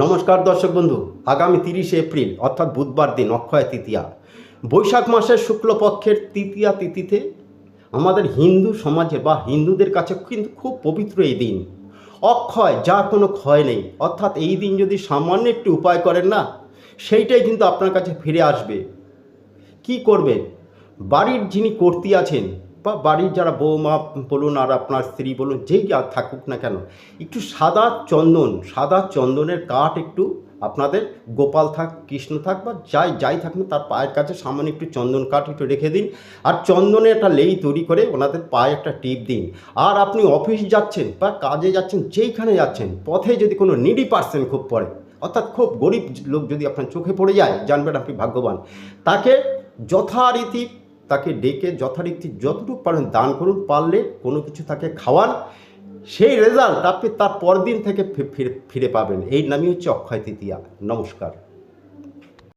নমস্কার দর্শক বন্ধু, আগামী 30শে এপ্রিল অর্থাৎ বুধবার দিন অক্ষয় তৃতীয়া। বৈশাখ মাসের শুক্লপক্ষের তৃতীয়া তিথিতে আমাদের হিন্দু সমাজে বা হিন্দুদের কাছে কিন্তু খুব পবিত্র এই দিন। অক্ষয়, যার কোনো ক্ষয় নেই, অর্থাৎ এই দিন যদি সামান্য একটু উপায় করেন না, সেইটাই কিন্তু আপনার কাছে ফিরে আসবে। কি করবেন? বাড়ির যিনি কর্ত্রী আছেন বা বাড়ির যারা বৌমা বলুন আর আপনার স্ত্রী বলুন, যেই থাকুক না কেন, একটু সাদা চন্দনের কাঠ একটু আপনাদের গোপাল থাক, কৃষ্ণ থাক বা যাই থাক না, তার পায়ের কাছে সামান্য একটু চন্দন কাঠ একটু রেখে দিন। আর চন্দনে একটা লেই তৈরি করে ওনাদের পায়ে একটা টিপ দিন। আর আপনি অফিস যাচ্ছেন বা কাজে যাচ্ছেন, যেইখানে যাচ্ছেন, পথে যদি কোনো নিডি পার্সন খুব পড়ে, অর্থাৎ খুব গরিব লোক যদি আপনার চোখে পড়ে যায়, জানবেন আপনি ভাগ্যবান। তাকে যথারীতি তাকে ডেকে যথারীতি যতটুকু পারেন দান করুন, পারলে কোনো কিছু তাকে খাওয়ান। সেই রেজাল্ট আপনি তার পরদিন থেকে ফিরে পাবেন। এই নামই হচ্ছে অক্ষয় তৃতীয়া। নমস্কার।